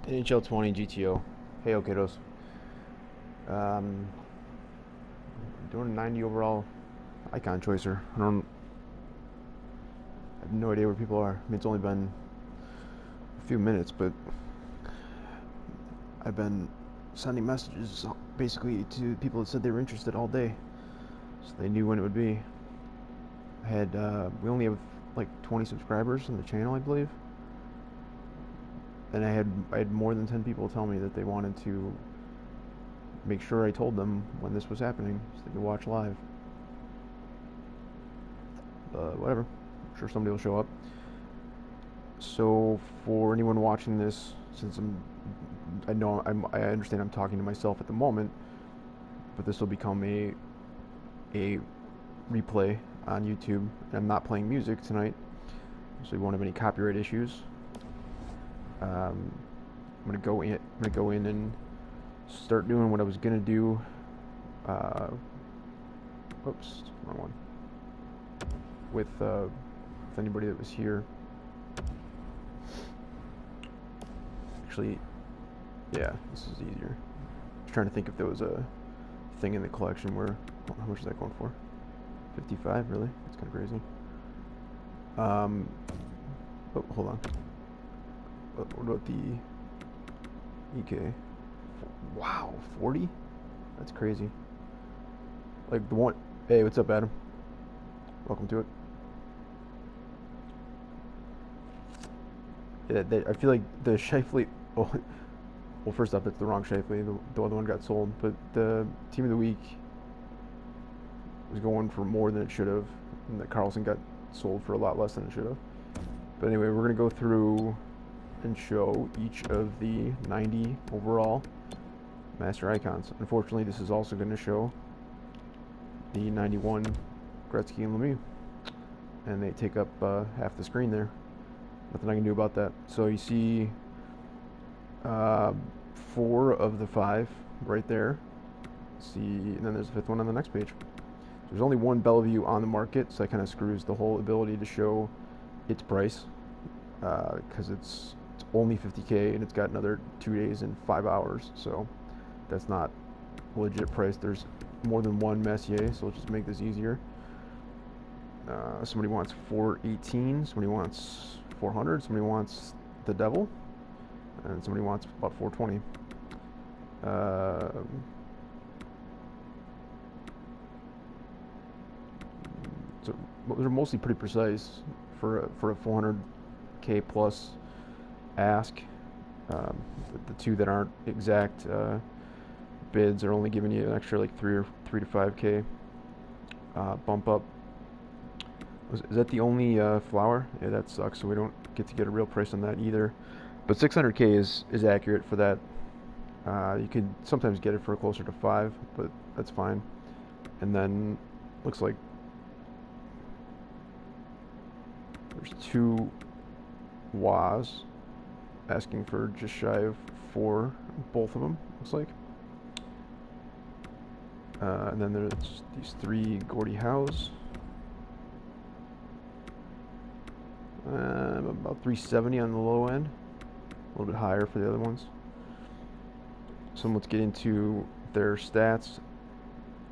NHL 20 GTO. Hey, kiddos. Um, doing a 90 overall icon choicer. I have no idea where people are. I mean, it's only been a few minutes, but I've been sending messages basically to people that said they were interested all day, so they knew when it would be. We only have like 20 subscribers on the channel, I believe, and I had more than 10 people tell me that they wanted to make sure I told them when this was happening so they could watch live. Whatever. I'm sure somebody will show up. So for anyone watching this, since I understand I'm talking to myself at the moment, but this will become a replay on YouTube. I'm not playing music tonight, so we won't have any copyright issues. I'm gonna go in. I'm gonna go in and start doing what I was gonna do. Uh, Oops, wrong one. With anybody that was here. Actually, yeah, this is easier. Just trying to think if there was a thing in the collection where, how much is that going for? 55, really? That's kind of crazy. Oh, hold on. What about the EK? Wow, 40? That's crazy. Like the one. Hey, what's up, Adam? Welcome to it. Yeah, I feel like the Shifley. Oh, well, first off, that's the wrong Shifley. The other one got sold, but the team of the week was going for more than it should have, and that Carlson got sold for a lot less than it should have. But anyway, we're gonna go through and show each of the 90 overall master icons. Unfortunately, this is also going to show the 91 Gretzky and Lemieux, and they take up half the screen there. Nothing I can do about that. So you see 4 of the 5 right there. See, and then there's the 5th one on the next page. So there's only one Bellevue on the market, so that kind of screws the whole ability to show its price, because it's only 50K and it's got another 2 days and 5 hours. So that's not a legit price. There's more than one Messier, so let's just make this easier. Somebody wants 418, somebody wants 400, somebody wants the Devil, and somebody wants about 420. So they're mostly pretty precise for a 400K plus ask. The 2 that aren't exact bids are only giving you an extra like 3 to 5K bump up. Is that the only flower? Yeah, that sucks. So we don't get a real price on that either. But 600K is accurate for that. You could sometimes get it for closer to 5, but that's fine. And then looks like there's 2 Waz asking for just shy of 4, both of them, looks like. And then there's these 3 Gordie Howes. About 370 on the low end, a little bit higher for the other ones. So let's get into their stats.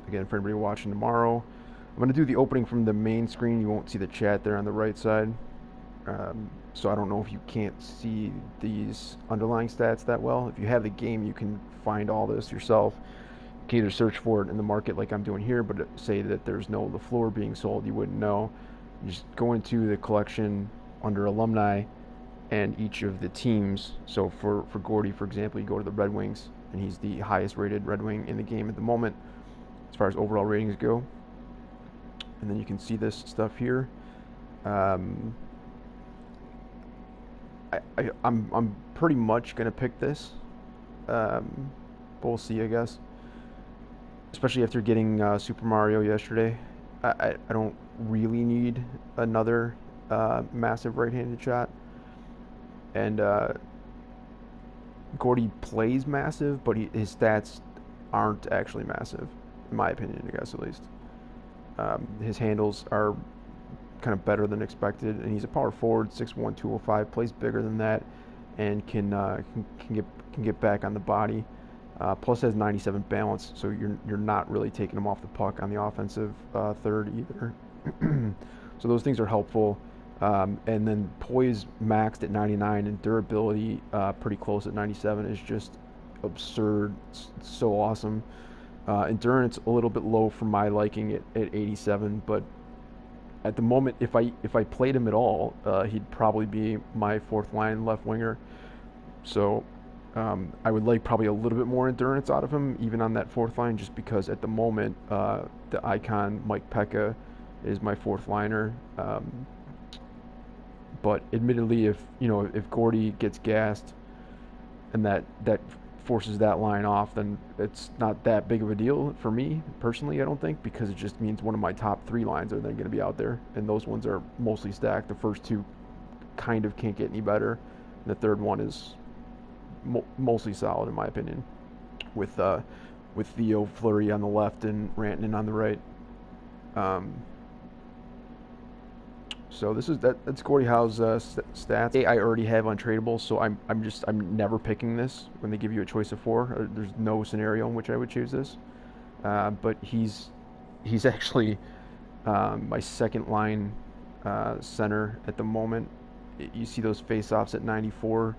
Again, for anybody watching tomorrow, I'm going to do the opening from the main screen. You won't see the chat there on the right side. So I don't know if you can't see these underlying stats that well. If you have the game, you can find all this yourself. You can either search for it in the market like I'm doing here, but say that there's no LaFleur being sold, you wouldn't know. You just go into the collection under alumni and each of the teams. So for Gordie, for example, you go to the Red Wings, and he's the highest rated Red Wing in the game at the moment as far as overall ratings go. And then you can see this stuff here. I'm pretty much gonna pick this, but we'll see, I guess. Especially after getting Super Mario yesterday, I don't really need another massive right-handed shot. And Gordie plays massive, but his stats aren't actually massive, in my opinion, I guess, at least. His handles are kind of better than expected, and he's a power forward, 6'1", 205, plays bigger than that, and can get back on the body. Plus has 97 balance, so you're not really taking him off the puck on the offensive third either. So those things are helpful. And then poise maxed at 99 and durability pretty close at 97 is just absurd. It's so awesome. Endurance a little bit low for my liking at 87, but at the moment, if I played him at all, he'd probably be my fourth line left winger. So I would like probably a little bit more endurance out of him, even on that fourth line, just because at the moment the icon Mike Pekka is my fourth liner. But admittedly, if Gordy gets gassed and that forces that line off, then it's not that big of a deal for me personally, I don't think, because it just means one of my top three lines are then going to be out there, and those ones are mostly stacked. The first two kind of can't get any better, and the third one is mostly solid in my opinion, with Theo Fleury on the left and Rantanen on the right. So that's Gordie Howe's stats. I already have untradeable, so I'm never picking this when they give you a choice of four. There's no scenario in which I would choose this. But he's actually my second line center at the moment. You see those face-offs at 94.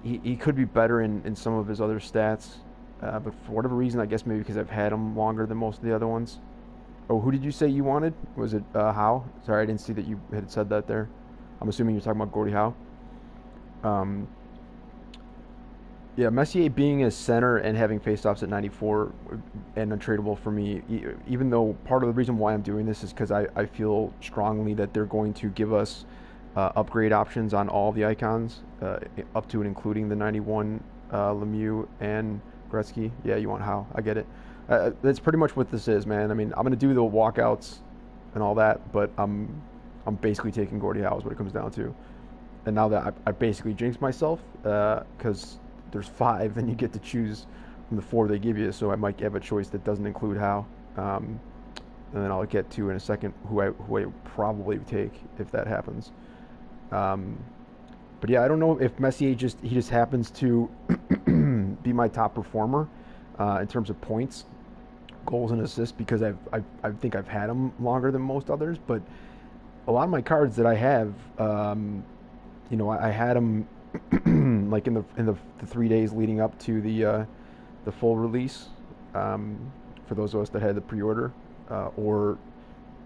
He could be better in some of his other stats, but for whatever reason, I guess maybe because I've had him longer than most of the other ones. Oh, who did you say you wanted? Was it Howe? Sorry, I didn't see that you had said that there. I'm assuming you're talking about Gordie Howe. Yeah, Messier being a center and having faceoffs at 94 and untradeable for me, even though part of the reason why I'm doing this is because I feel strongly that they're going to give us upgrade options on all the icons, up to and including the 91 Lemieux and Gretzky. Yeah, you want Howe. I get it. That's pretty much what this is, man. I mean, I'm going to do the walkouts and all that, but I'm basically taking Gordie Howe is what it comes down to. And now that I basically jinxed myself, because there's 5 and you get to choose from the 4 they give you, so I might have a choice that doesn't include Howe. And then I'll get to in a second who I probably take if that happens. But yeah, I don't know if Messier just happens to be my top performer in terms of points, goals, and assists, because I think I've had him longer than most others. But a lot of my cards that I have, I had him like in the 3 days leading up to the full release. For those of us that had the pre-order, or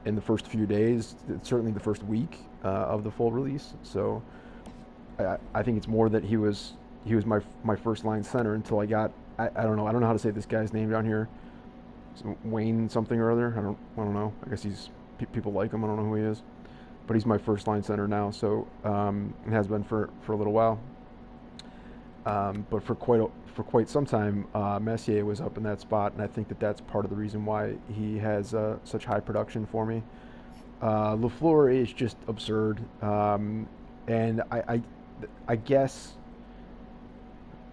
in the first few days, certainly the first week of the full release. So I think it's more that he was my first line center until I got I don't know how to say this guy's name down here. Wayne something or other. I don't know. I guess people like him. I don't know who he is, but he's my first line center now. So it has been for a little while. But for quite some time, Messier was up in that spot, and I think that's part of the reason why he has such high production for me. Lafleur is just absurd, and I guess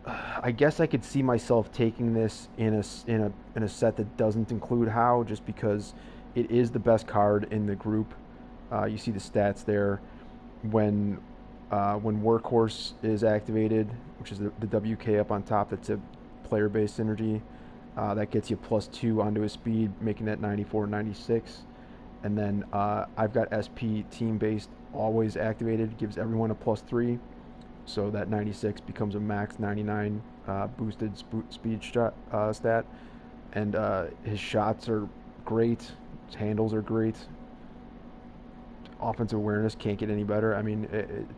I could see myself taking this in a set that doesn't include Howe, just because it is the best card in the group. You see the stats there when Workhorse is activated, which is the WK up on top. That's a player-based synergy. That gets you +2 onto his speed, making that 94, 96. And then I've got SP team-based always activated, gives everyone a +3. So that 96 becomes a max 99 boosted speed stat. And his shots are great. His handles are great. Offensive awareness can't get any better. I mean,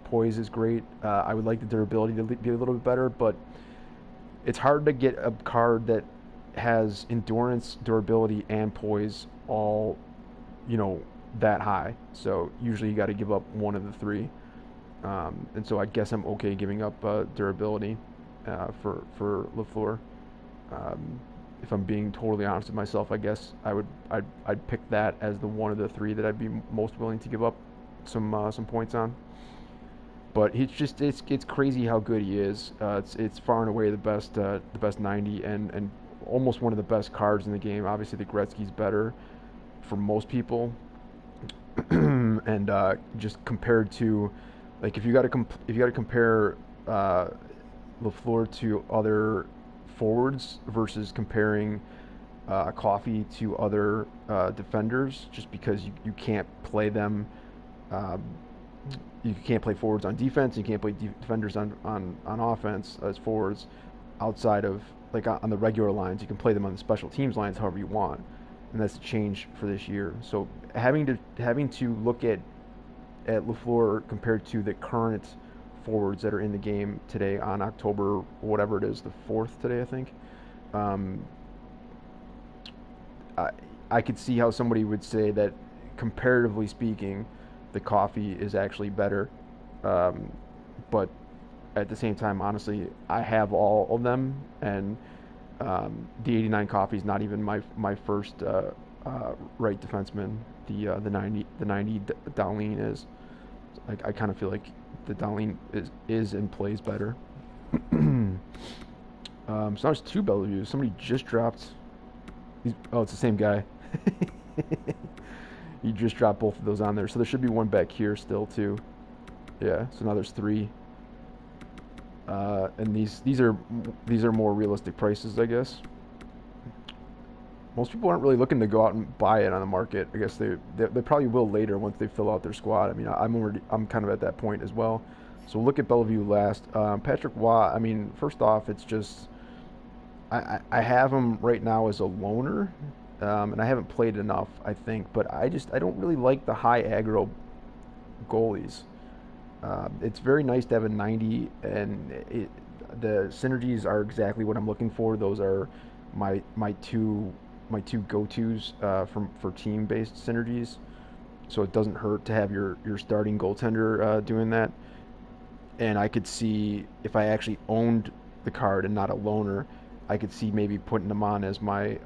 poise is great. I would like the durability to be a little bit better, but it's hard to get a card that has endurance, durability, and poise all, that high. So usually you got to give up one of the 3. And so I guess I'm okay giving up durability for Lafleur. If I'm being totally honest with myself, I guess I'd pick that as the one of the 3 that I'd be most willing to give up some points on. But it's crazy how good he is. It's far and away the best 90 and almost one of the best cards in the game. Obviously the Gretzky's better for most people, and just compared to, like, if you got to compare uh, LaFleur to other forwards versus comparing Coffee to other defenders, just because you can't play them. Um, you can't play forwards on defense. You can't play defenders on offense as forwards outside of like on the regular lines. You can play them on the special teams lines however you want, and that's a change for this year. So having to look at LaFleur compared to the current forwards that are in the game today on October whatever it is, the 4th today I think. Um, I, I could see how somebody would say that comparatively speaking, the Coffee is actually better. Um, but at the same time, honestly, I have all of them, and the '89 Coffee is not even my first right defenseman. The '90 Darlene is. I kind of feel like the Darlene is and plays better. So now there's two Bellevues. Somebody just dropped. Oh, it's the same guy. He just dropped both of those on there, so there should be one back here still too. Yeah, so now there's three. And these are more realistic prices, I guess. Most people aren't really looking to go out and buy it on the market. I guess they probably will later once they fill out their squad. I mean, I'm kind of at that point as well. So we'll look at Bellevue last. Patrick Waugh. I mean, first off, it's just I have him right now as a loner, and I haven't played enough, I think. But I don't really like the high aggro goalies. It's very nice to have a 90, and the synergies are exactly what I'm looking for. Those are my two go-tos for team-based synergies. So it doesn't hurt to have your starting goaltender doing that. And I could see if I actually owned the card and not a loaner, I could see maybe putting him on as my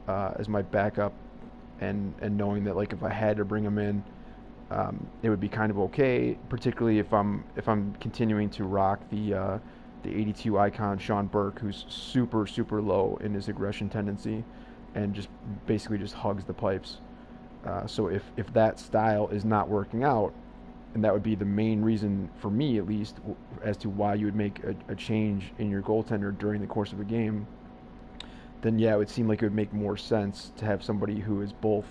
backup, and knowing that like if I had to bring him in, it would be kind of okay, particularly if I'm continuing to rock the 82 icon Sean Burke, who's super super low in his aggression tendency, and just basically just hugs the pipes. So if that style is not working out, and that would be the main reason for me at least as to why you would make a change in your goaltender during the course of a game, then yeah, it would seem like it would make more sense to have somebody who is both,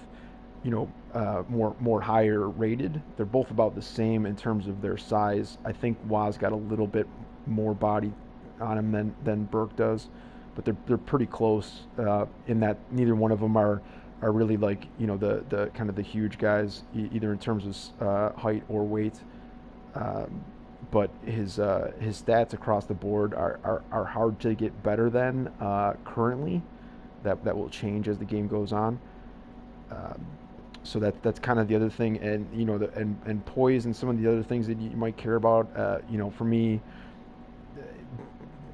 more higher rated. They're both about the same in terms of their size. I think Waz got a little bit more body on him than Burke does, but they're pretty close in that neither one of them are really like the kind of the huge guys either in terms of height or weight. But his stats across the board are hard to get better than currently. That will change as the game goes on. Um, so that's kind of the other thing, and and poise and some of the other things that you might care about. For me,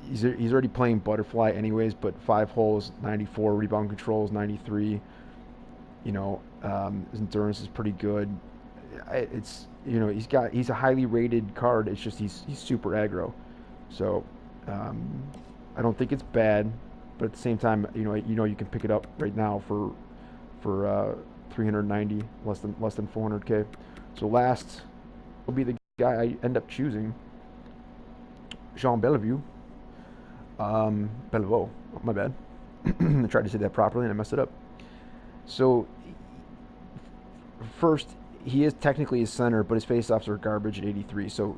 he's already playing butterfly anyways, but 5 holes, 94 rebound controls, 93. His endurance is pretty good. It's he's a highly rated card. It's just he's super aggro, so I don't think it's bad, but at the same time, you can pick it up right now for 390, less than 400K. So last will be the guy I end up choosing, Jean Bellevue. Bellevue, my bad. I tried to say that properly and I messed it up. So first, he is technically a center, but his faceoffs are garbage at 83. So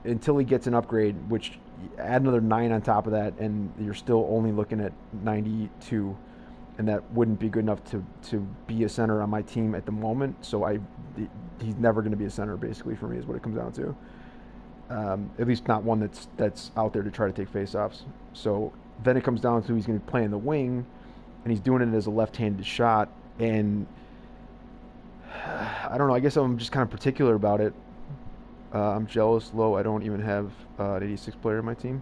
until he gets an upgrade, which add another 9 on top of that, and you're still only looking at 92, and that wouldn't be good enough to be a center on my team at the moment. So he's never going to be a center, basically, for me, is what it comes down to. At least not one that's out there to try to take faceoffs. So then it comes down to he's going to play in the wing, and he's doing it as a left-handed shot, and I don't know. I guess I'm just kind of particular about it. I'm jealous. Low. I don't even have an 86 player in my team.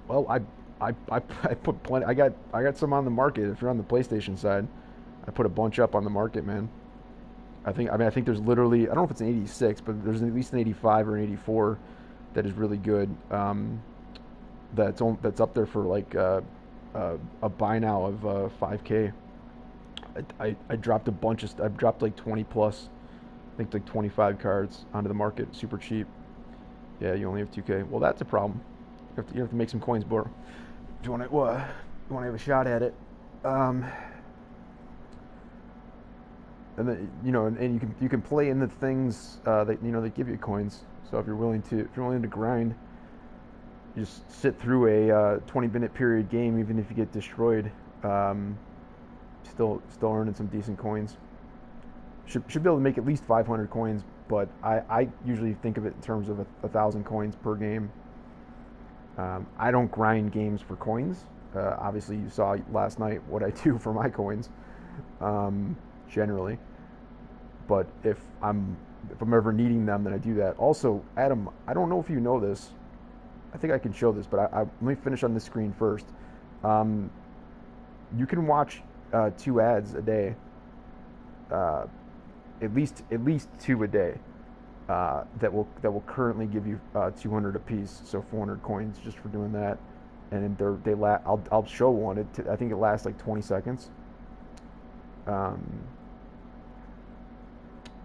Well, I put plenty. I got some on the market. If you're on the PlayStation side, I put a bunch up on the market, man. I think there's literally, I don't know if it's an 86, but there's at least an 85 or an 84 that is really good. That's up there for like a buy now of 5K. I dropped a bunch of I've dropped like 20 plus, I think like 25 cards onto the market, super cheap. Yeah, you only have 2K. Well, that's a problem. You have to make some coins, bro. If you want to have a shot at it. Um, and then and you can play in the things that that give you coins. So if you're willing to grind, you just sit through a 20-minute period game, even if you get destroyed. Um, still earning some decent coins. Should be able to make at least 500 coins, but I usually think of it in terms of 1,000 coins per game. I don't grind games for coins. Obviously, you saw last night what I do for my coins, generally. But if I'm ever needing them, then I do that. Also, Adam, I don't know if you know this. I think I can show this, but let me finish on this screen first. Um, you can watch 2 ads a day, uh, at least 2 a day. That will currently give you 200 apiece, so 400 coins just for doing that. And I'll show one. I think it lasts like 20 seconds. Um,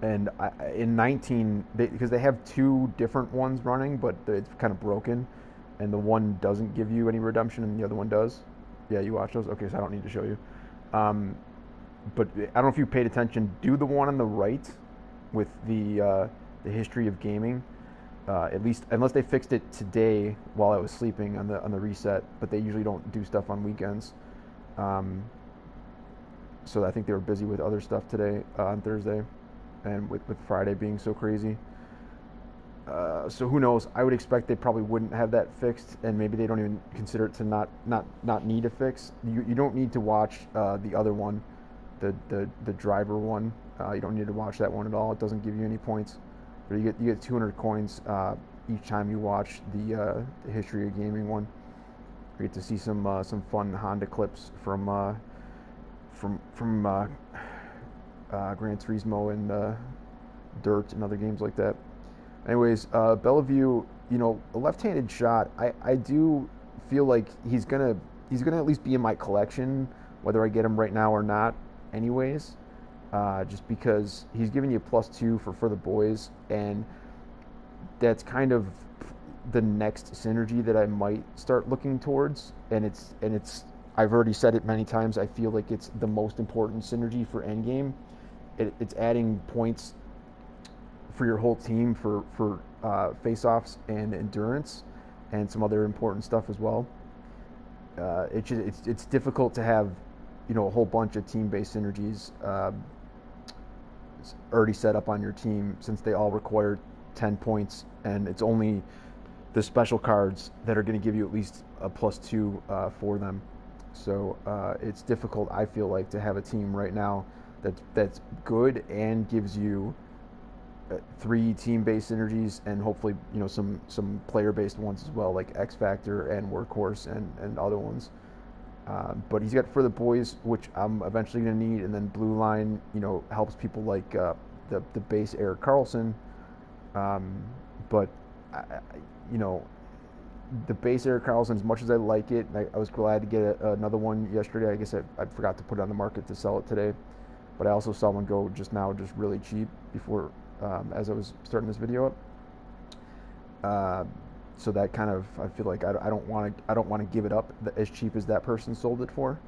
and in 19, because they have 2 different ones running, but it's kind of broken, and the one doesn't give you any redemption, and the other one does. Yeah, you watch those. Okay, so I don't need to show you. Um, but I don't know if you paid attention. Do the one on the right with the history of gaming. At least, unless they fixed it today while I was sleeping on the reset, but they usually don't do stuff on weekends. Um, so I think they were busy with other stuff today on Thursday, and with Friday being so crazy. So who knows? I would expect they probably wouldn't have that fixed, and maybe they don't even consider it to not need a fix. You don't need to watch the other one, the driver one. You don't need to watch that one at all. It doesn't give you any points. But you get 200 coins each time you watch the history of gaming one. You get to see some fun Honda clips from Gran Turismo and Dirt and other games like that. Anyways, Bellevue, a left-handed shot. I do feel like he's gonna at least be in my collection, whether I get him right now or not. Anyways. Just because he's giving you +2 for the boys, and that's kind of the next synergy that I might start looking towards. And it's I've already said it many times. I feel like it's the most important synergy for endgame. It's adding points for your whole team for face-offs and endurance, and some other important stuff as well. It's difficult to have a whole bunch of team-based synergies already set up on your team, since they all require 10 points, and it's only the special cards that are going to give you at least a +2 for them. So it's difficult, I feel like, to have a team right now that's good and gives you 3 team-based synergies, and hopefully some player-based ones as well, like X Factor and Workhorse and other ones. But he's got For the Boys, which I'm eventually going to need, and then Blue Line, helps people like the base Eric Carlson. But the base Eric Carlson, as much as I like it, I was glad to get another one yesterday. I guess I forgot to put it on the market to sell it today, but I also saw one go just now, just really cheap before as I was starting this video up. So that kind of, I feel like I don't want to give it up as cheap as that person sold it for.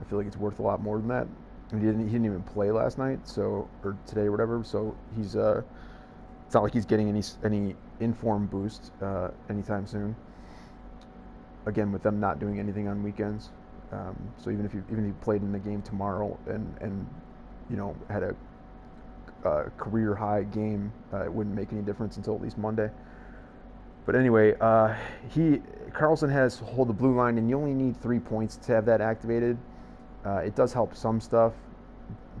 I feel like it's worth a lot more than that. And he didn't even play last night, or today or whatever. So he's it's not like he's getting any inform boost anytime soon. Again, with them not doing anything on weekends. So even if you played in the game tomorrow and had a career high game, it wouldn't make any difference until at least Monday. But anyway, Carlson has Hold the Blue Line, and you only need 3 points to have that activated. It does help some stuff,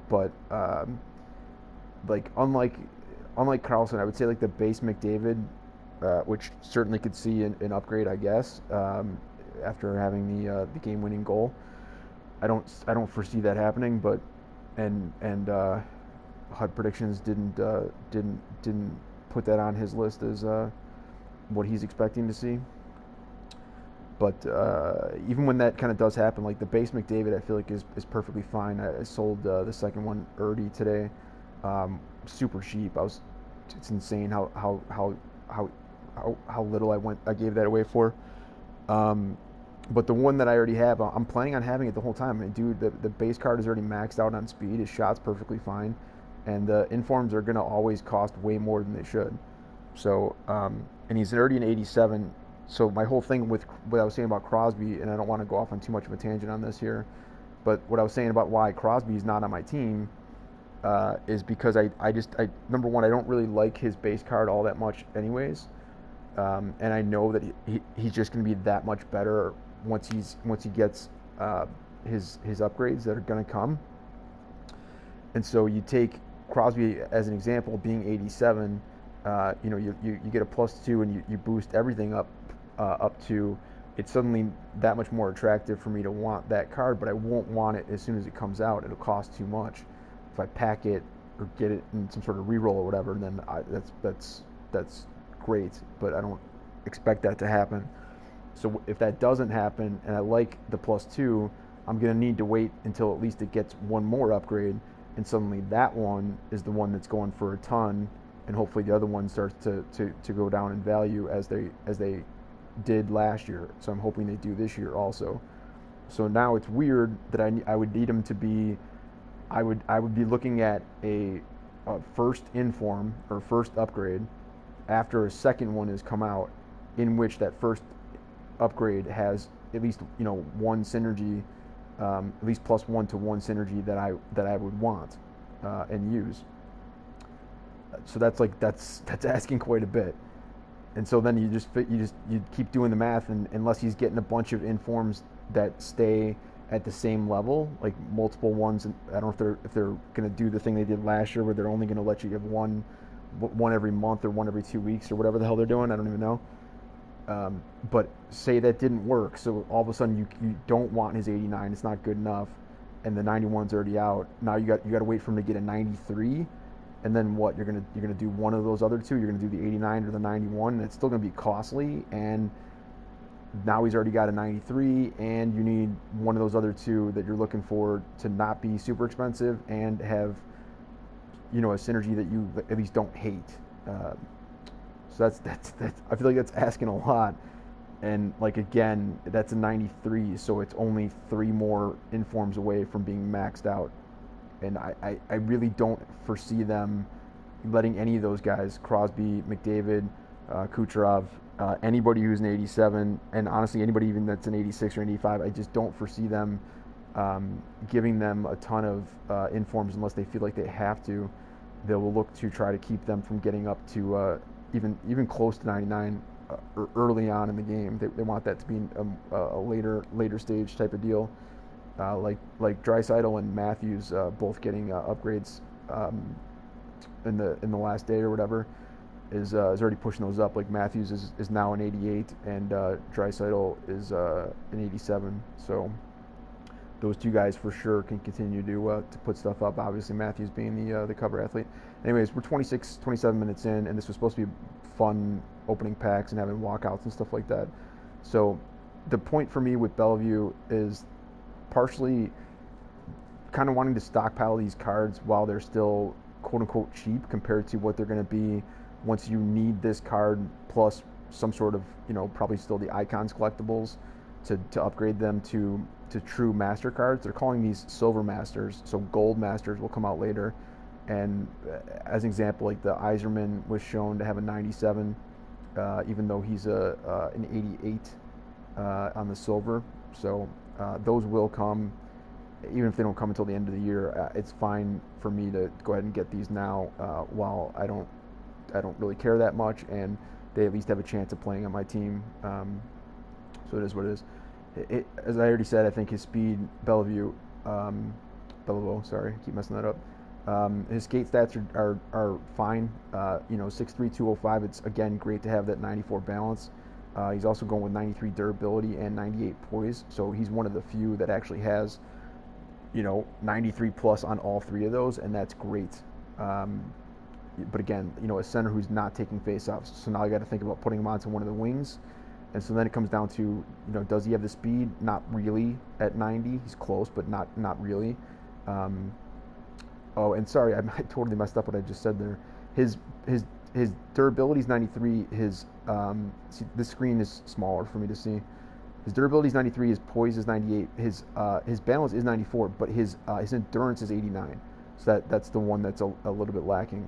but like unlike Carlson, I would say like the base McDavid, which certainly could see an upgrade, I guess, after having the game-winning goal. I don't foresee that happening, but and HUD Predictions didn't put that on his list as what he's expecting to see. But even when that kind of does happen, like the base McDavid, I feel like is perfectly fine. I sold the second one early today, super cheap. It's insane how how little I gave that away for. Um, but the one that I already have, I'm planning on having it the whole time. I mean, dude, the base card is already maxed out on speed. His shot's perfectly fine, and the informs are gonna always cost way more than they should. So, and he's already an 87. So my whole thing with what I was saying about Crosby, and I don't want to go off on too much of a tangent on this here, but what I was saying about why Crosby is not on my team is because I number one, I don't really like his base card all that much anyways. And I know that he's just going to be that much better once he gets his upgrades that are going to come. And so you take Crosby as an example, being 87, you get a +2 and you boost everything up to, it's suddenly that much more attractive for me to want that card, but I won't want it as soon as it comes out. It'll cost too much. If I pack it or get it in some sort of reroll or whatever, then that's great, but I don't expect that to happen. So if that doesn't happen and I like the +2, I'm going to need to wait until at least it gets one more upgrade, and suddenly that one is the one that's going for a ton, and hopefully the other one starts to go down in value as they did last year. So I'm hoping they do this year also. So now it's weird that I would need them to be, I would be looking at a first inform or first upgrade after a second one has come out, in which that first upgrade has at least one synergy, at least +1 to 1 synergy that I would want and use. So that's asking quite a bit. And so then you keep doing the math, and unless he's getting a bunch of informs that stay at the same level, like multiple ones, and I don't know if they're going to do the thing they did last year where they're only going to let you give one every month or one every 2 weeks or whatever the hell they're doing. I don't even know. But say that didn't work, so all of a sudden you don't want his 89. It's not good enough, and the 91's already out. Now you got to wait for him to get a 93, and then what? You're gonna do one of those other two. You're gonna do the 89 or the 91, and it's still gonna be costly. And now he's already got a 93, and you need one of those other two that you're looking for to not be super expensive and have a synergy that you at least don't hate. So that's I feel like that's asking a lot, and like again, that's a 93, so it's only 3 more informs away from being maxed out, and I really don't foresee them letting any of those guys, Crosby, McDavid, Kucherov, anybody who's an 87, and honestly anybody even that's an 86 or an 85, I just don't foresee them giving them a ton of informs unless they feel like they have to. They will look to try to keep them from getting up to even close to 99 early on in the game. They want that to be a later stage type of deal, like Draisaitl and Matthews both getting upgrades in the last day or whatever is already pushing those up. Like Matthews is now an 88 and Draisaitl is an 87. So those two guys for sure can continue to put stuff up. Obviously Matthews being the cover athlete. Anyways, we're 27 minutes in, and this was supposed to be fun opening packs and having walkouts and stuff like that. So the point for me with Bellevue is partially kind of wanting to stockpile these cards while they're still quote unquote cheap compared to what they're going to be once you need this card plus some sort of probably still the icons collectibles to upgrade them to true master cards. They're calling these silver masters, so gold masters will come out later. And as an example, like the Yzerman was shown to have a 97, even though he's an 88 on the silver. So those will come, even if they don't come until the end of the year. It's fine for me to go ahead and get these now, while I don't really care that much, and they at least have a chance of playing on my team. So it is what it is. As I already said, I think his speed, Bellevue, sorry, I keep messing that up. His skate stats are fine. 6'3", 205. It's again great to have that 94 balance. He's also going with 93 durability and 98 poise. So he's one of the few that actually has 93 plus on all 3 of those, and that's great. But again, a center who's not taking faceoffs. So now I got to think about putting him onto one of the wings. And so then it comes down to, does he have the speed? Not really at 90. He's close, but not really. Oh, and sorry, I totally messed up what I just said there. His his durability is 93. His see, this screen is smaller for me to see. His durability is 93. His poise is 98. His balance is 94, but his endurance is 89. So that's the one that's a little bit lacking.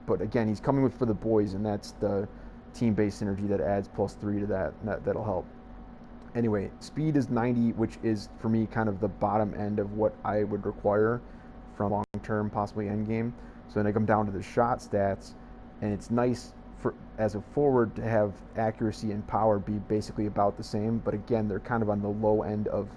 But again, he's coming with for the boys, and that's the team-based synergy that adds +3 to that'll help. Anyway, speed is 90, which is for me kind of the bottom end of what I would require from long-term, possibly end game. So then I come down to the shot stats, and it's nice for as a forward to have accuracy and power be basically about the same. But again, they're kind of on the low end of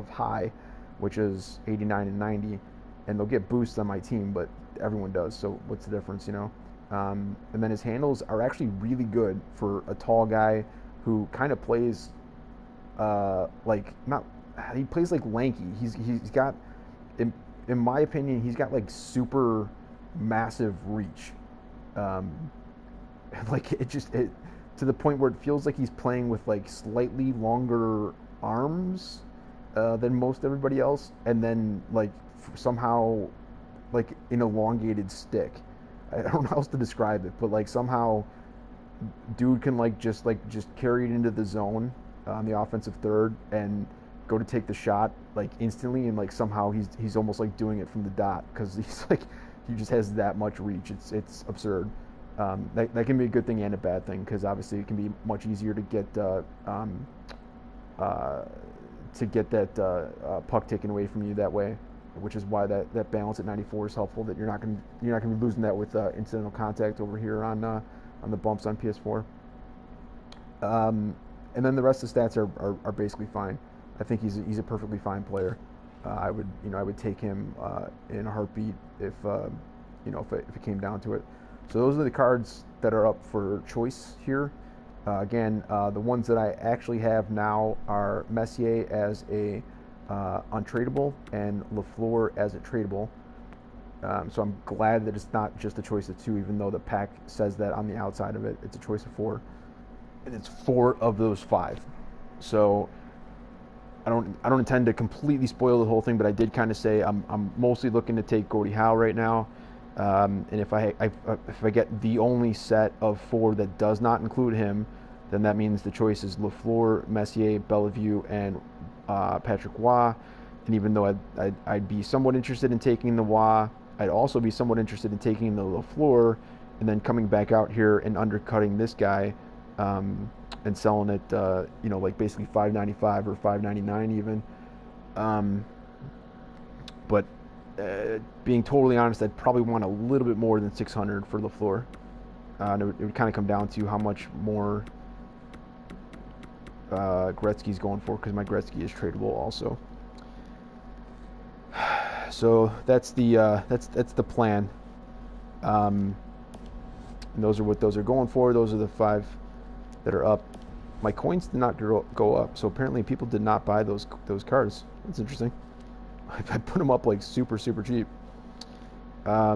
high, which is 89 and 90, and they'll get boosts on my team, but everyone does. So what's the difference, you know? And then his handles are actually really good for a tall guy who kind of plays like not. He plays like lanky. He's got, in my opinion, he's got like super massive reach. Like it to the point where it feels like he's playing with like slightly longer arms than most everybody else, and then like somehow like an elongated stick. I don't know how else to describe it, but like somehow dude can just carry it into the zone on the offensive third and go to take the shot like instantly, and like somehow he's almost like doing it from the dot because he's like he just has that much reach. It's absurd. That can be a good thing and a bad thing because obviously it can be much easier to get that puck taken away from you that way, which is why that balance at 94 is helpful. That you're not going to be losing that with incidental contact over here on the bumps on PS4. And then the rest of the stats are basically fine. I think he's a perfectly fine player. I would take him in a heartbeat if it came down to it. So those are the cards that are up for choice here. Again, the ones that I actually have now are Messier as a untradeable and Lafleur as a tradable. So I'm glad that it's not just a choice of 2, even though the pack says that on the outside of it. It's a choice of 4, and it's 4 of those 5. So I don't intend to completely spoil the whole thing, but I did kind of say I'm mostly looking to take Gordie Howe right now. And if I get the only set of 4 that does not include him, then that means the choice is Lafleur, Messier, Bellevue, and Patrick Roy. And even though I'd be somewhat interested in taking the Roy, I'd also be somewhat interested in taking the Lafleur, and then coming back out here and undercutting this guy and selling it, like basically $5.95 or $5.99 even. But being totally honest, I'd probably want a little bit more than $600 for Lafleur. It would kind of come down to how much more Gretzky's going for, because my Gretzky is tradable also. So that's the plan. And those are what those are going for. Those are the 5 that are up. My coins did not go up, so apparently people did not buy those cards. That's interesting. I put them up like super cheap. All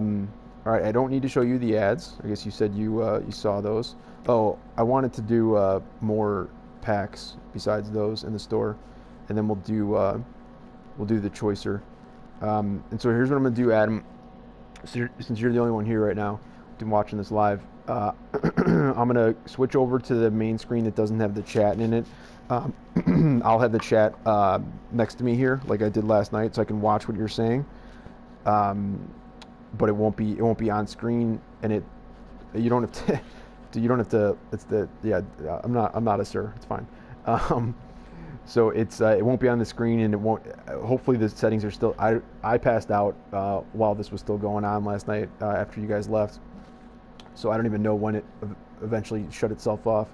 right, I don't need to show you the ads. I guess you said you saw those. Oh, I wanted to do more packs besides those in the store, and then we'll do the choicer. And so here's what I'm gonna do, Adam. Since you're the only one here right now, watching this live, I'm gonna switch over to the main screen that doesn't have the chat in it. I'll have the chat next to me here, like I did last night, so I can watch what you're saying. But it won't be on screen, and you don't have to. You don't have to. I'm not a sir. It's fine. So it won't be on the screen, and it won't. Hopefully the settings are still. I passed out while this was still going on last night after you guys left, so I don't even know when it eventually shut itself off.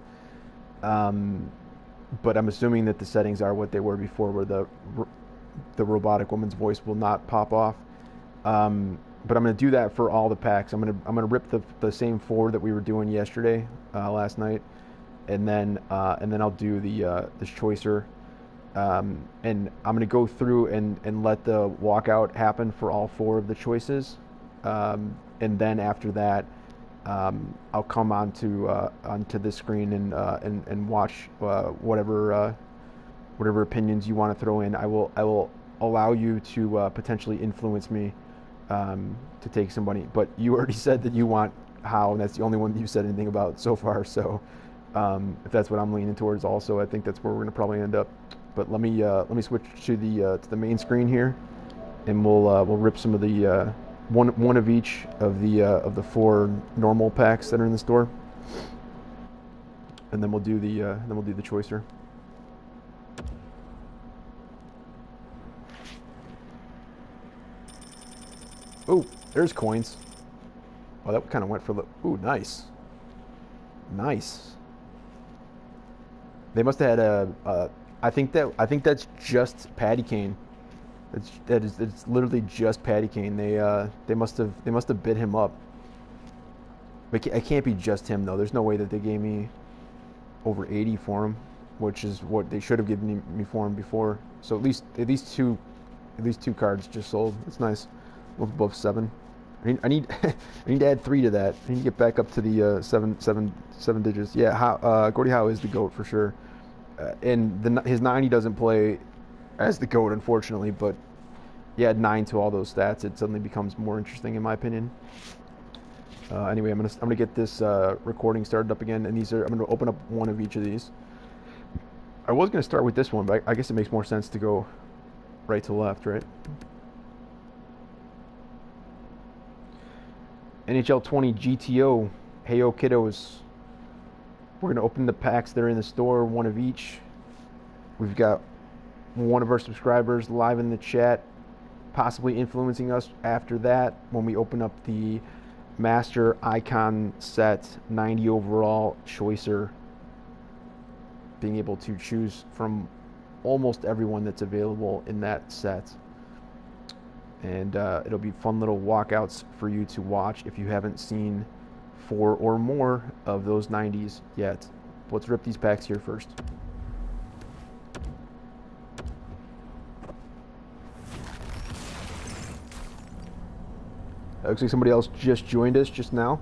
But I'm assuming that the settings are what they were before, where the robotic woman's voice will not pop off. But I'm going to do that for all the packs. I'm going to rip the same 4 that we were doing yesterday, last night, and then I'll do the choicer, and I'm going to go through and let the walkout happen for all 4 of the choices, and then after that, I'll come onto this screen and watch whatever opinions you want to throw in. I will allow you to potentially influence me to take somebody. But you already said that you want Howe, and that's the only one that you said anything about so far. So if that's what I'm leaning towards, also, I think that's where we're going to probably end up. But let me switch to the main screen here, and we'll rip some of the one of each of the 4 normal packs that are in the store, and then we'll do the choicer. Oh, there's coins. Oh, that kind of went for the. Ooh, nice. Nice. They must have had I think that's just Patty Kane. It's literally just Patty Kane. They must have bid him up. But it can't be just him though. There's no way that they gave me over 80 for him, which is what they should have given me for him before. So at least two cards just sold. That's nice. Above 7. I need I need to add 3 to that. I need to get back up to the seven digits. Yeah, Gordie Howe is the GOAT for sure. And his 90 doesn't play as the GOAT, unfortunately, but you add 9 to all those stats, it suddenly becomes more interesting, in my opinion. Anyway, I'm gonna get this recording started up again, and I'm gonna open up one of each of these. I was gonna start with this one, but I guess it makes more sense to go right to left, right? NHL 20 GTO, Heyo Kiddos. We're going to open the packs that are in the store, one of each. We've got one of our subscribers live in the chat, possibly influencing us after that when we open up the Master Icon set 90 overall choicer, being able to choose from almost everyone that's available in that set. And it'll be fun little walkouts for you to watch if you haven't seen 4 or more of those 90s yet. Let's rip these packs here first. Looks like somebody else just joined us just now.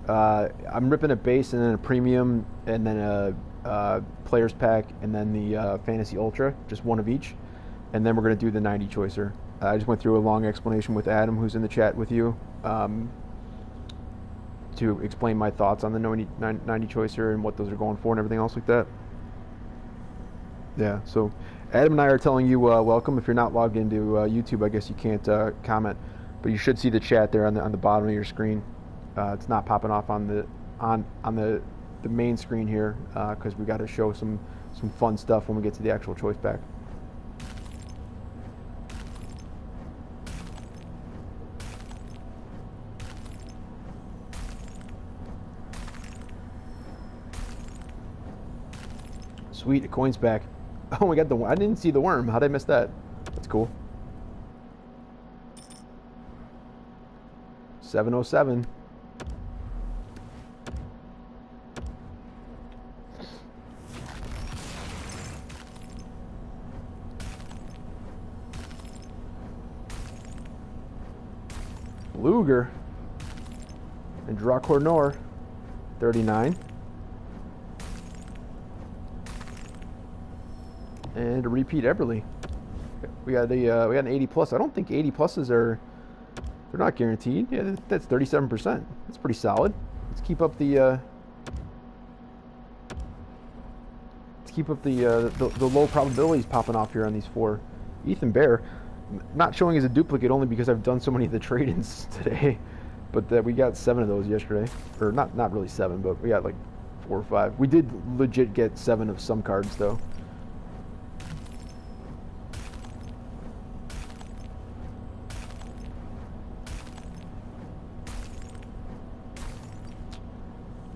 I'm ripping a base and then a premium and then a players pack and then the fantasy ultra, just one of each. And then we're going to do the 90 choicer. I just went through a long explanation with Adam, who's in the chat with you, to explain my thoughts on the 90 choicer and what those are going for and everything else like that. Yeah, so Adam and I are telling you welcome. If you're not logged into YouTube, I guess you can't comment, but you should see the chat there on the bottom of your screen. It's not popping off on the main screen here because we got to show some fun stuff when we get to the actual choice pack. Sweet, a coins back. Oh my god, I didn't see the worm. How'd I miss that? That's cool. 707. Luger. And Dracornor. 39. And a repeat Everly. We got an 80 plus. I don't think 80 pluses they're not guaranteed. Yeah, that's 37%. That's pretty solid. Let's keep up the low probabilities popping off here on these 4. Ethan Bear, not showing as a duplicate only because I've done so many of the trade-ins today, but we got 7 of those yesterday, or not really 7, but we got like 4 or 5. We did legit get 7 of some cards though.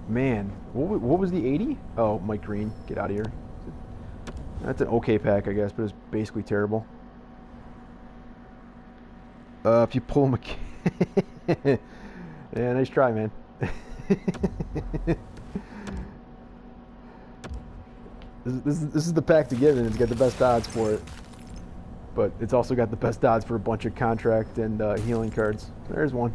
Man, what was the 80? Oh, Mike Green, get out of here. That's an okay pack, I guess, but it's basically terrible. If you pull him yeah, nice try, man. This is the pack to get in. It's got the best odds for it, but it's also got the best odds for a bunch of contract and healing cards. There's one.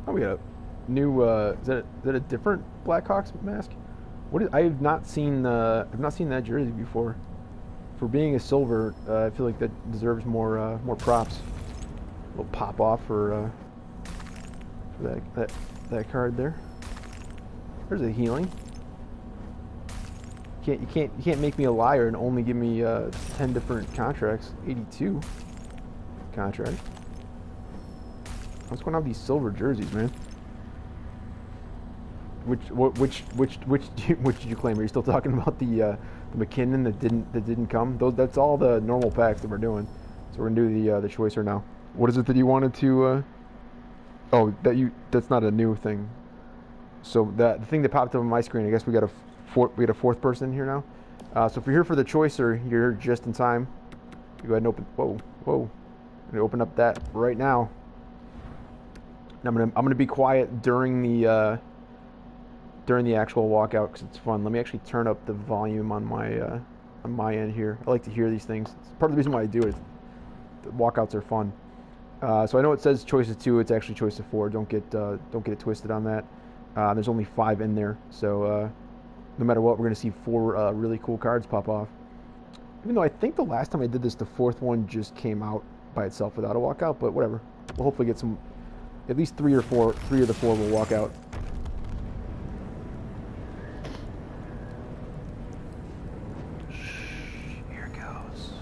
Oh, we got a new, is that a different Blackhawks mask? I have not seen that jersey before. For being a silver, I feel like that deserves more props. A little pop off for that card there. There's a healing. You can't make me a liar and only give me 10 different contracts. 82 contract. What's going on with these silver jerseys, man? Which did you claim? Are you still talking about the McKinnon that didn't come? That's all the normal packs that we're doing. So we're gonna do the choicer now. What is it that you wanted to? Oh, that's not a new thing. So the thing that popped up on my screen, I guess we got a fourth person here now. So if you're here for the choicer, you're here just in time. You go ahead and open. Whoa. I'm gonna open up that right now. And I'm gonna be quiet during the actual walkout because it's fun. Let me actually turn up the volume on my end here. I like to hear these things. It's part of the reason why I do it. The walkouts are fun. So I know it says choice of 2. It's actually choice of 4. Don't get it twisted on that. There's only 5 in there, so no matter what, we're gonna see 4 really cool cards pop off. Even though I think the last time I did this, the 4th one just came out by itself without a walkout. But whatever. We'll hopefully get some. At least 3 of the 4 will walk out. Here goes.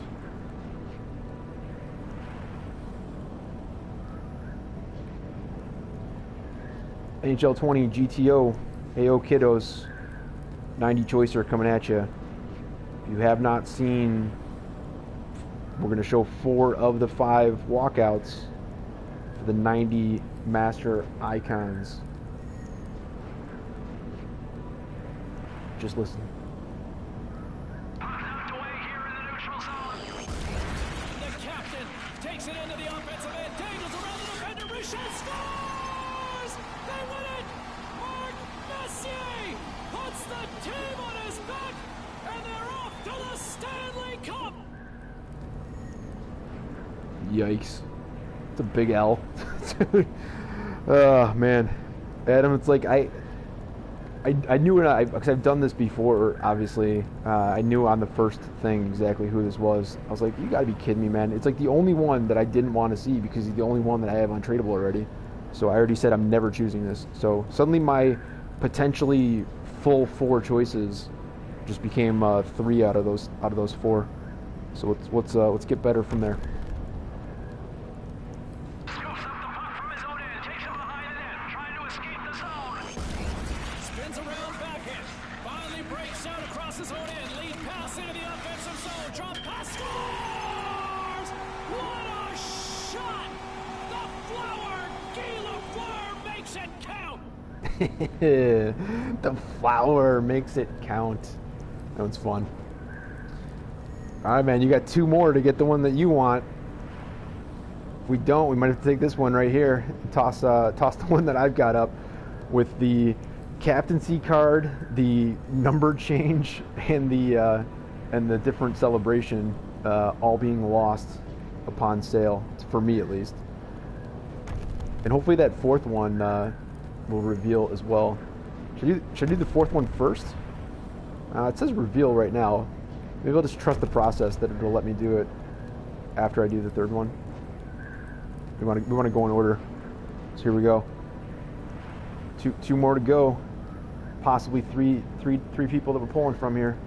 NHL 20 GTO AO Kiddos 90 choicer coming at you. If you have not seen, we're going to show 4 of the 5 walkouts for the 90 master icons. Just listen. The captain takes it into the offensive end, dangles around the defender, Richard scores! They win it! Mark Messier puts the team on his back, and they're off to the Stanley Cup! Yikes. It's a big L. Oh, man. Adam, it's like I knew it, because I've done this before, obviously. I knew on the first thing exactly who this was. I was like, you gotta be kidding me, man. It's like the only one that I didn't want to see because he's the only one that I have untradeable already. So I already said I'm never choosing this. So suddenly my potentially full 4 choices just became 3 out of those 4. So let's get better from there. The flower makes it count. That one's fun. Alright, man, you got 2 more to get the one that you want. If we don't, we might have to take this one right here and toss the one that I've got up with the captaincy card, the number change, and the different celebration all being lost upon sale, for me at least. And hopefully that 4th one will reveal as well. Should I do the 4th one first? It says reveal right now. Maybe I'll just trust the process that it'll let me do it after I do the 3rd one. We want to go in order. So here we go. Two more to go. Possibly three people that we're pulling from here.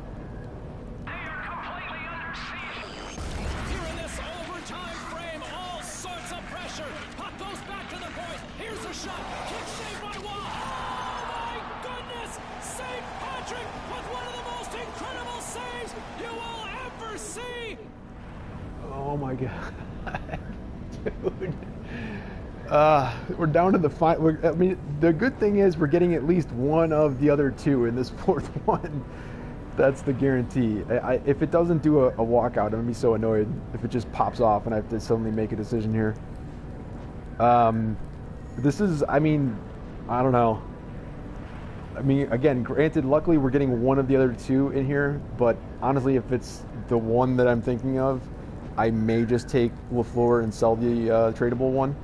They are completely under siege. Here in this overtime frame, all sorts of pressure. Puck goes back to the point. Here's a shot. Kick saved by Wall. Oh my goodness! St. Patrick with one of the most incredible saves you will ever see. Oh my God, dude. We're down to the final. I mean, the good thing is we're getting at least one of the other 2 in this 4th one. That's the guarantee. If it doesn't do a walkout, I'm gonna be so annoyed if it just pops off and I have to suddenly make a decision here. This is, I mean, I don't know. I mean, again, granted, luckily we're getting one of the other 2 in here, but honestly, if it's the one that I'm thinking of, I may just take LaFleur and sell the tradable one.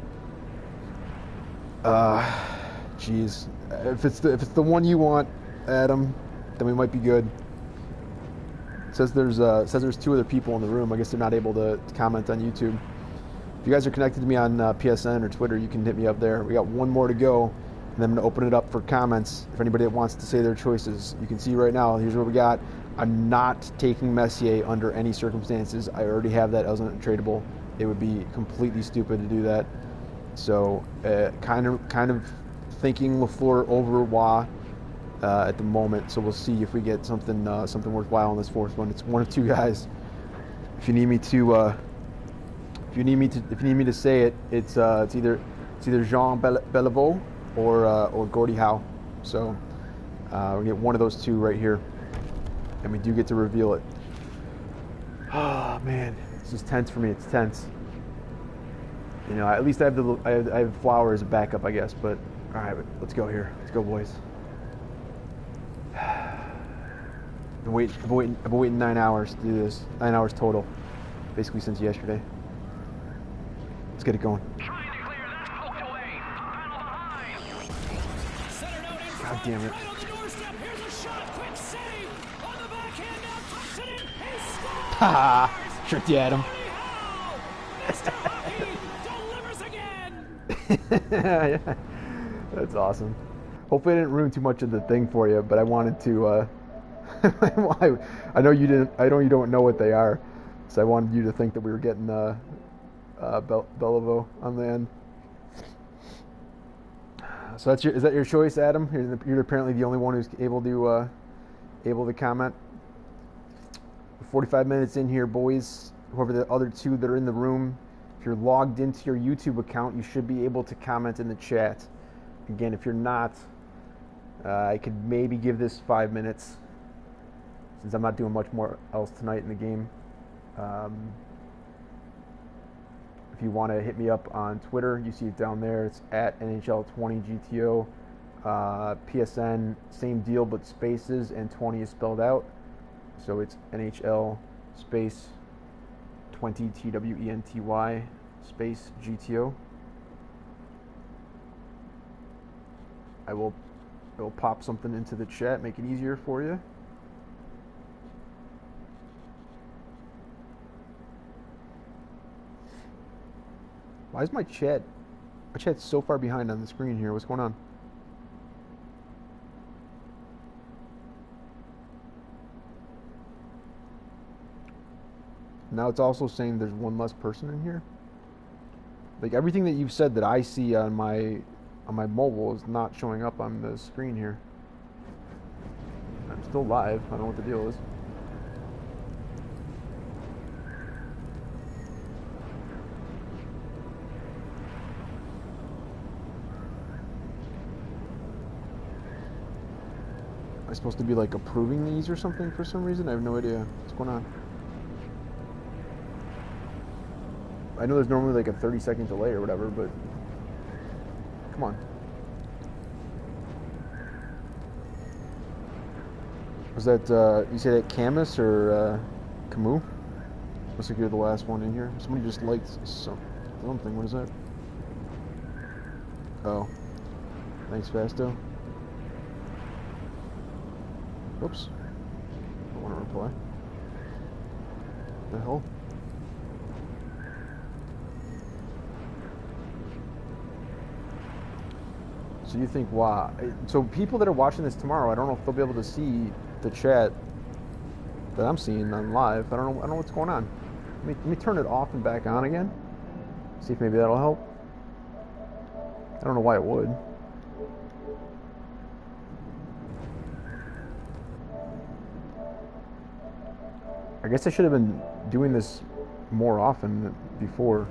Jeez, if it's the one you want, Adam, then we might be good. It says there's 2 other people in the room. I guess they're not able to comment on YouTube. If you guys are connected to me on PSN or Twitter, you can hit me up there. We got 1 more to go, and then I'm going to open it up for comments. If anybody that wants to say their choices, you can see right now. Here's what we got. I'm not taking Messier under any circumstances. I already have that as untradeable. It would be completely stupid to do that. So kind of thinking LaFleur over Waugh at the moment. So we'll see if we get something worthwhile in this 4th one. It's 1 of 2 guys. If you need me to say it, it's either Jean Beliveau or Gordie Howe. So we get 1 of those 2 right here, and we do get to reveal it. Oh man, this is tense for me. It's tense. You know, at least I have Flower as a backup, I guess. But all right, let's go here. Let's go, boys. I've been waiting 9 hours to do this. 9 hours total, basically since yesterday. Let's get it going. Trying to clear that, poked away. Centered out in God front, damn it. right on the doorstep. Here's a shot, quick save on the backhand. Now tucks it in. He scores. Ha! Tricked you, Adam. Gordie Howe, Mr. Hockey, delivers again. Yeah, that's awesome. Hopefully I didn't ruin too much of the thing for you, but I wanted to. I know you didn't. I know you don't know what they are, so I wanted you to think that we were getting Beliveau on the end. So is that your choice, Adam? You're apparently the only one who's able to comment. 45 minutes in here, boys. Whoever the other 2 that are in the room, if you're logged into your YouTube account, you should be able to comment in the chat. Again, if you're not, I could maybe give this 5 minutes, since I'm not doing much more else tonight in the game. If you want to hit me up on Twitter, you see it down there. It's at NHL20GTO. PSN, same deal, but spaces and 20 is spelled out. So it's NHL space 20 TWENTY space GTO. I will pop something into the chat, make it easier for you. Why is my chat's so far behind on the screen here? What's going on? Now it's also saying there's 1 less person in here. Like everything that you've said that I see on my mobile is not showing up on the screen here. I'm still live. I don't know what the deal is. Am I supposed to be like approving these or something for some reason? I have no idea what's going on. I know there's normally like a 30-second delay or whatever, but come on. Was that, you say that Camus or Camus? Looks like you're the last one in here. Somebody just liked something. What is that? Oh. Thanks, Fasto. Oops. Don't want to reply. What the hell? So you think, wow. So people that are watching this tomorrow, I don't know if they'll be able to see the chat that I'm seeing on live. I don't know what's going on. Let me turn it off and back on again. See if maybe that'll help. I don't know why it would. I guess I should have been doing this more often than before.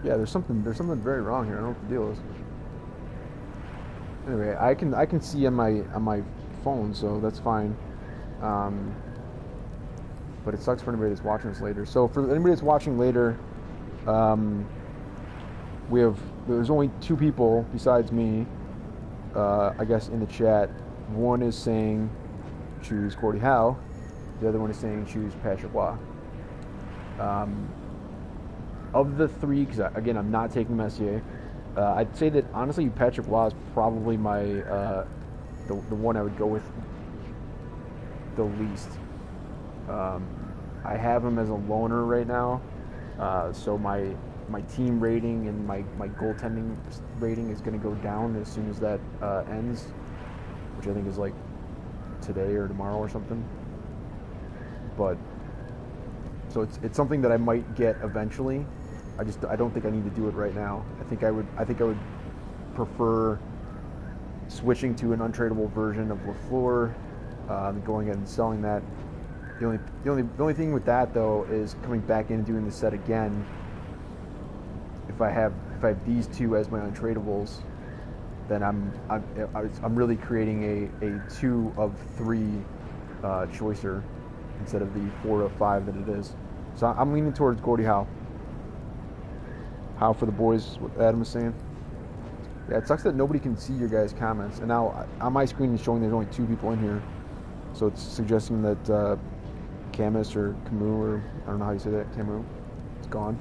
Yeah, there's something very wrong here. I don't know what the deal is. Anyway, I can see on my phone, so that's fine. But it sucks for anybody that's watching this later. So for anybody that's watching later, there's only 2 people besides me, I guess, in the chat. One is saying choose Gordie Howe. The other one is saying choose Patrick Waugh. Of the 3, because again, I'm not taking Messier. I'd say that honestly, Patrick Waugh is probably my the one I would go with the least. Um, I have him as a loner right now, so my team rating and my goaltending rating is going to go down as soon as that ends, which I think is like today or tomorrow or something. But so it's something that I might get eventually. I don't think I need to do it right now. I think I would prefer switching to an untradeable version of Lafleur, going ahead and selling that. The only thing with that though is coming back in and doing the set again. If I have these two as my untradables, then I'm really creating a 2 of 3 choicer instead of the 4 of 5 that it is. So I'm leaning towards Gordie Howe. Howe for the boys, what Adam is saying. Yeah, it sucks that nobody can see your guys' comments. And now on my screen is showing there's only 2 people in here. So it's suggesting that Camus or Camus, or I don't know how you say that, Camus, it's gone.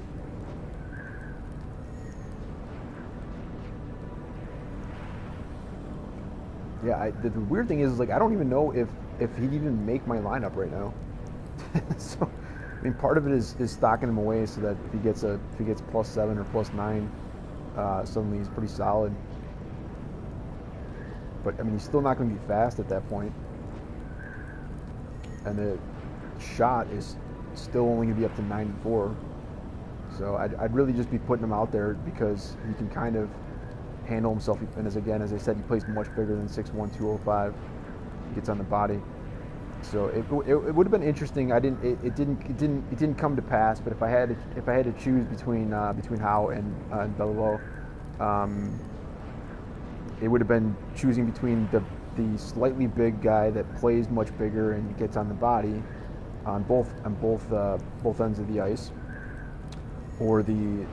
Yeah, the weird thing is like I don't even know if he'd even make my lineup right now. So I mean, part of it is stocking him away so that if he gets +7 or +9, suddenly he's pretty solid. But I mean, he's still not going to be fast at that point, and the shot is still only going to be up to 94. So I'd really just be putting him out there because he can kind of handle himself. And as I said, he plays much bigger than 6'1", 205. He gets on the body. So it would have been interesting. It didn't come to pass. But if I had to choose between Howe and Beliveau, it would have been choosing between the slightly big guy that plays much bigger and gets on the body on both ends of the ice, or the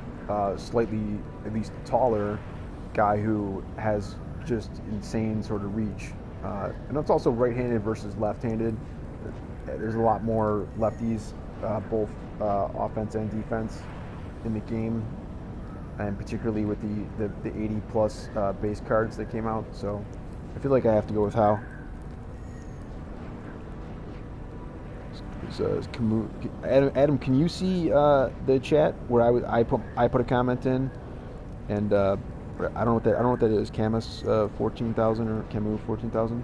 slightly at least taller guy who has just insane sort of reach. And it's also right-handed versus left-handed. There's a lot more lefties, both offense and defense, in the game, and particularly with the 80-plus base cards that came out. So I feel like I have to go with Howe. Adam, can you see the chat where I put a comment in, and I don't know what that is. Camus 14,000 or Camus 14,000.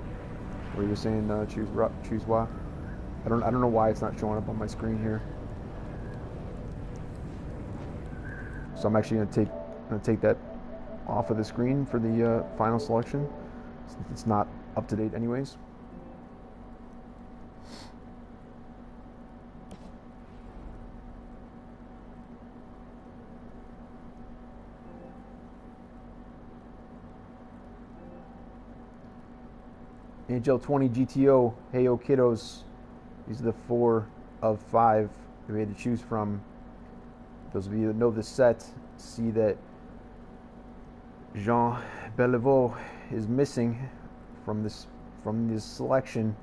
Where he was saying choose Wa. I don't know why it's not showing up on my screen here. So I'm actually gonna take that off of the screen for the final selection. It's not up to date anyways. NHL 20 GTO, hey yo kiddos. These are the 4 of 5 that we had to choose from. Those of you that know the set see that Jean Beliveau is missing from this selection.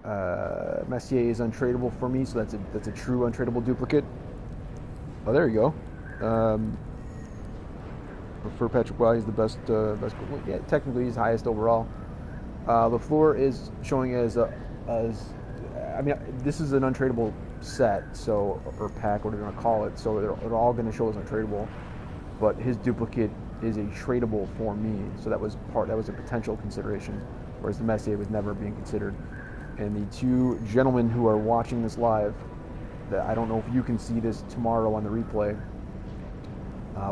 Messier is untradeable for me, so that's a true untradeable duplicate. Oh, there you go. For Patrick Waugh, he's the best. Yeah, technically he's highest overall. Lafleur is showing as I mean, this is an untradeable set, so, or pack, whatever you want to call it. So they're all going to show as untradeable, but his duplicate is a tradable for me. So that was a potential consideration, whereas the Messier was never being considered. And the 2 gentlemen who are watching this live, that I don't know if you can see this tomorrow on the replay.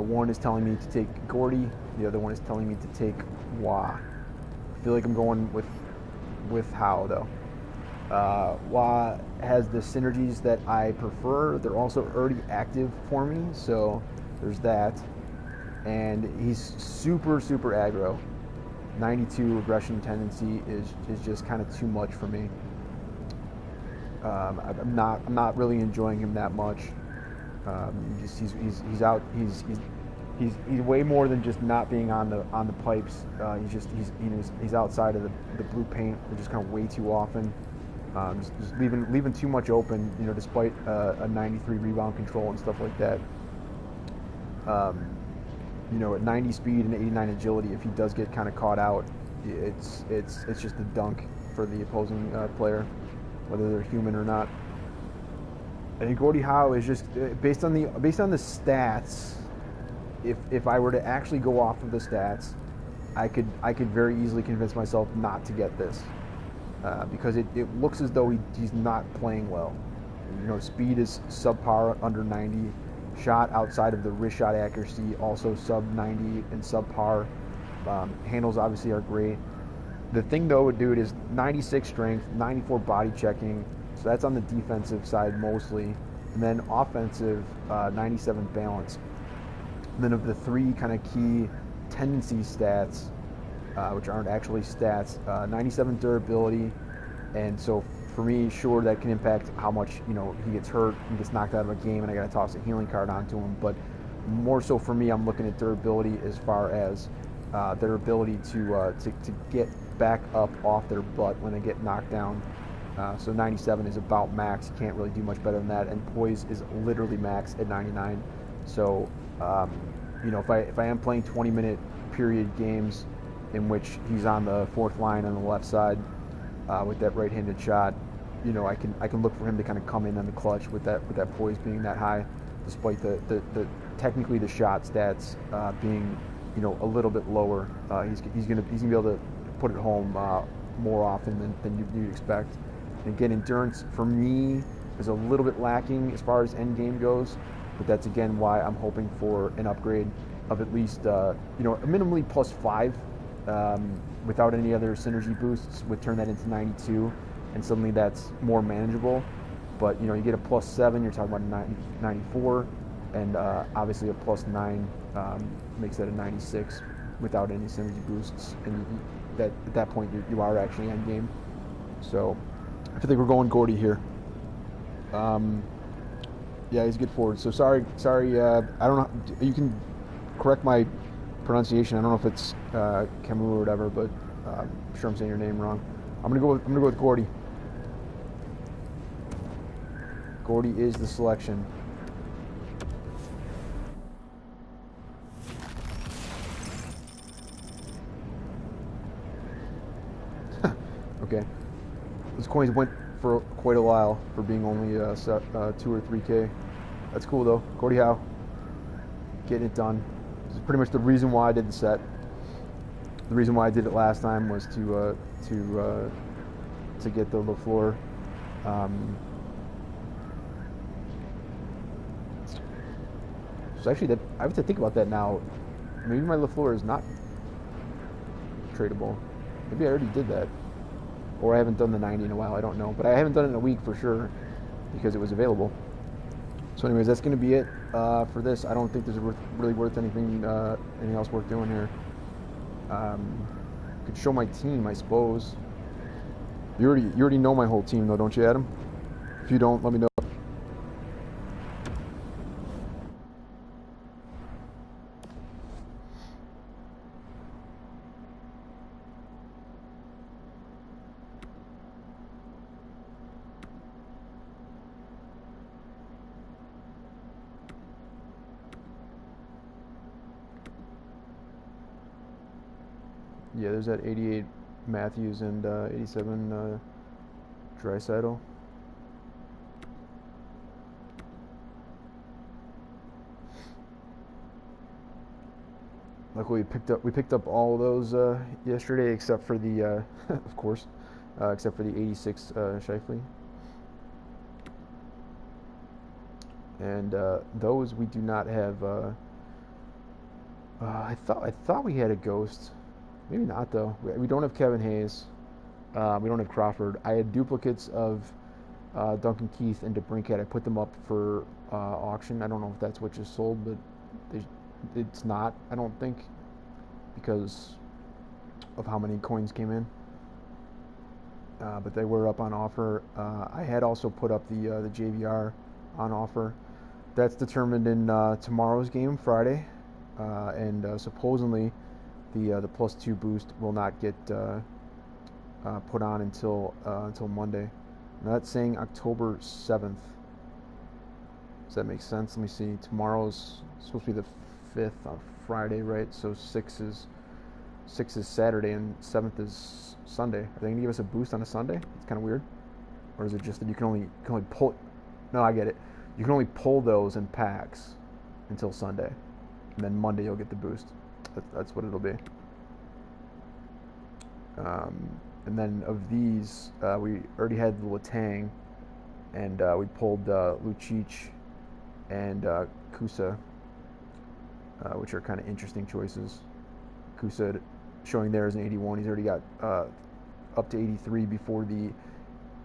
One is telling me to take Gordie, the other one is telling me to take Waugh. I feel like I'm going with Howe though. Waugh has the synergies that I prefer. They're also already active for me, so there's that. And he's super aggro. 92 aggression tendency is just kind of too much for me. I'm not really enjoying him that much. He's out. He's way more than just not being on the pipes. He's outside of the blue paint. They're just kind of way too often. Just leaving too much open. Despite a 93 rebound control and stuff like that. at 90 speed and 89 agility, if he does get kind of caught out, it's just a dunk for the opposing player, whether they're human or not. I think Gordie Howe is just based on the stats. If I were to actually go off of the stats, I could very easily convince myself not to get this because it looks as though he's not playing well. Speed is subpar, under 90. Shot outside of the wrist shot accuracy also sub 90 and subpar. Handles obviously are great. The thing though, dude, is 96 strength, 94 body checking. So that's on the defensive side mostly, and then offensive 97 balance. And then of the three kind of key tendency stats, which aren't actually stats, 97 durability, and so for me, sure, that can impact how much he gets hurt and gets knocked out of a game, and I got to toss a healing card onto him. But more so for me, I'm looking at durability as far as their ability to get back up off their butt when they get knocked down. So 97 is about max. You can't really do much better than that, and poise is literally max at 99. So if I am playing 20-minute period games in which he's on the fourth line on the left side with that right-handed shot, I can look for him to kind of come in on the clutch with that poise being that high, despite the technically the shot stats being a little bit lower. He's gonna be able to put it home more often than you'd expect. And again, endurance for me is a little bit lacking as far as end game goes, but that's again why I'm hoping for an upgrade of at least a minimally +5 without any other synergy boosts would turn that into 92, and suddenly that's more manageable. But you get a +7, you're talking about 94, and obviously a +9 makes that a 96 without any synergy boosts, and at that point you are actually end game. So I think we're going Gordie here. Yeah, he's a good forward. So sorry. I don't know. You can correct my pronunciation. I don't know if it's Camus or whatever, but I'm sure I'm saying your name wrong. I'm gonna go with Gordie. Gordie is the selection. Okay. Those coins went for quite a while for being only 2 or 3K. That's cool though. Gordie Howe, getting it done. This is pretty much the reason why I did the set. The reason why I did it last time was to get the LaFleur. So actually, that I have to think about that now. Maybe my LaFleur is not tradable. Maybe I already did that, or I haven't done the 90 in a while. I don't know, but I haven't done it in a week for sure because it was available. So, anyways, that's going to be it for this. I don't think there's really worth anything else worth doing here. Could show my team, I suppose. You already know my whole team, though, don't you, Adam? If you don't, let me know. Yeah, there's that 88 Matthews and 87 Draisaitl. Luckily, we picked up all of those yesterday, except for the, of course, except for the 86 Scheifele. And those we do not have. I thought we had a ghost. Maybe not though. We don't have Kevin Hayes. We don't have Crawford. I had duplicates of Duncan Keith and DeBrincat. I put them up for auction. I don't know if that's what just sold, but it's not. I don't think, because of how many coins came in. But they were up on offer. I had also put up the JVR on offer. That's determined in tomorrow's game, Friday, and supposedly the +2 boost will not get put on until Monday. Now that's saying October 7th. Does that make sense? Let me see. Tomorrow's supposed to be the 5th on Friday, right? So 6 is Saturday and 7th is Sunday. Are they gonna give us a boost on a Sunday? It's kind of weird. Or is it just that you can only pull? No, I get it. You can only pull those in packs until Sunday, and then Monday you'll get the boost. That's what it'll be. And then of these, we already had the Letang, and we pulled Lucic and Kusa, which are kind of interesting choices. Kusa showing there as an 81. He's already got up to 83 before the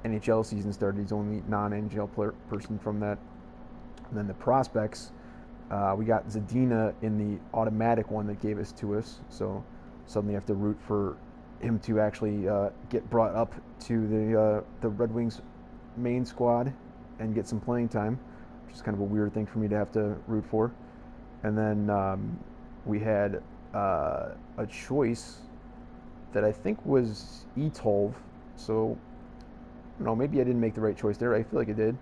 NHL season started. He's the only non-NHL person from that. And then the prospects, we got Zadina in the automatic one that gave us to us. So suddenly you have to root for him to actually get brought up to the Red Wings main squad and get some playing time, which is kind of a weird thing for me to have to root for. And then we had a choice that I think was E12. So I don't know, maybe I didn't make the right choice there. I feel like I did.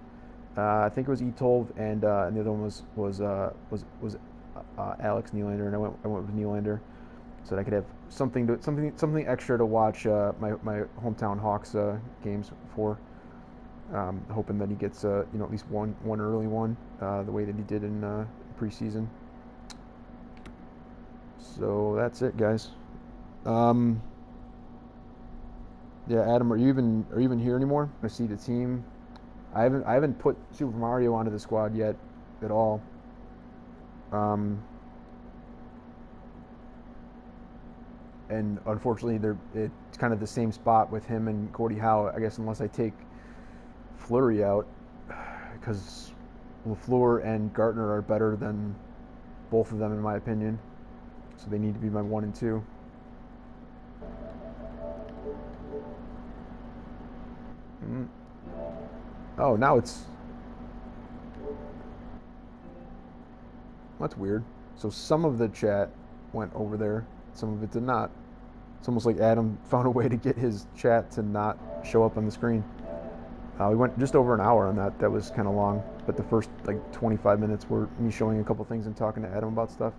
I think it was E12, and the other one was Alex Nylander, and I went with Nylander, so that I could have something extra to watch my hometown Hawks games for. Hoping that he gets at least one early one, the way that he did in preseason. So that's it, guys. Yeah, Adam, are you even here anymore? I see the team. I haven't put Super Mario onto the squad yet at all. And unfortunately, it's kind of the same spot with him and Gordie Howe. I guess unless I take Fleury out, because LaFleur and Gartner are better than both of them in my opinion. So they need to be my 1 and 2. Oh, now that's weird. So some of the chat went over there, some of it did not. It's almost like Adam found a way to get his chat to not show up on the screen. We went just over an hour on that. That was kind of long, but the first 25 minutes were me showing a couple things and talking to Adam about stuff.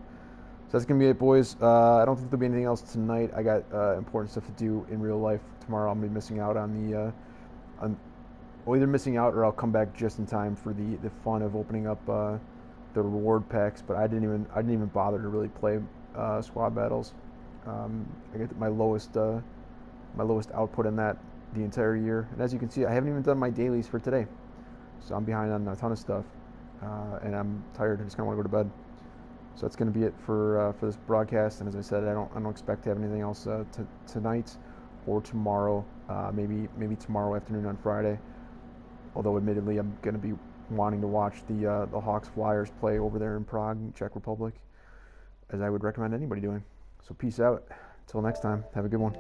So that's gonna be it, boys. I don't think there'll be anything else tonight. I got important stuff to do in real life tomorrow. I'm gonna be missing out on either missing out or I'll come back just in time for the fun of opening up the reward packs. But I didn't even bother to really play squad battles. I get my lowest output in that the entire year. And as you can see, I haven't even done my dailies for today, so I'm behind on a ton of stuff, and I'm tired. I just kind of want to go to bed. So that's going to be it for this broadcast. And as I said, I don't expect to have anything else tonight or tomorrow. Maybe tomorrow afternoon on Friday. Although admittedly, I'm going to be wanting to watch the Hawks Flyers play over there in Prague, Czech Republic, as I would recommend anybody doing. So peace out. Until next time, have a good one.